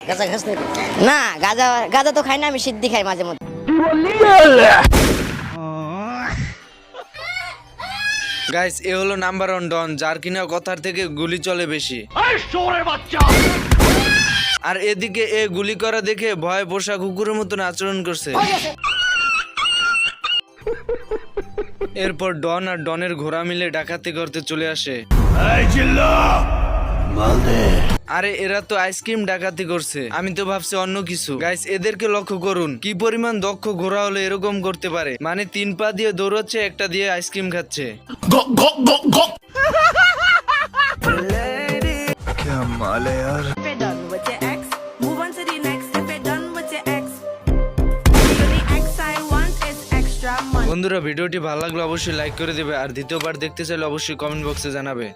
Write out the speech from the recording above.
গাঁজা খাস নাকি? না, গাঁজা গাঁজা তো খাই না, আমি সিদ্ধি খাই মাঝে মধ্যে। গাইস, এ হলো নাম্বার 1 ডন, যার কিনা কথার থেকে গুলি চলে বেশি। আর এদিকে এ গুলি করা দেখে ভয়ে পোষা কুকুরের মতন আচরণ করছে। এরপর ডন আর ডনের ঘোড়া মিলে ডাকাতি করতে চলে আসে। আরে এরা তো আইসক্রিম ডাকাতি করছে, আমি তো ভাবছি অন্য কিছু। গাইস, এদেরকে লক্ষ্য করুন, কি পরিমাণ দক্ষ ঘোড়া হলে এরকম করতে পারে। মানে 3 পা দিয়ে দৌড়চ্ছে, একটা দিয়ে আইসক্রিম খাচ্ছে। If you're done with your ex, move on to the next. If you're done with your ex, so the ex I want is extra money. বন্ধুরা, ভিডিওটি ভালো লাগলে অবশ্যই লাইক করে দেবে, আর দ্বিতীয়বার দেখতে চাইলে অবশ্যই কমেন্ট বক্সে জানাবে।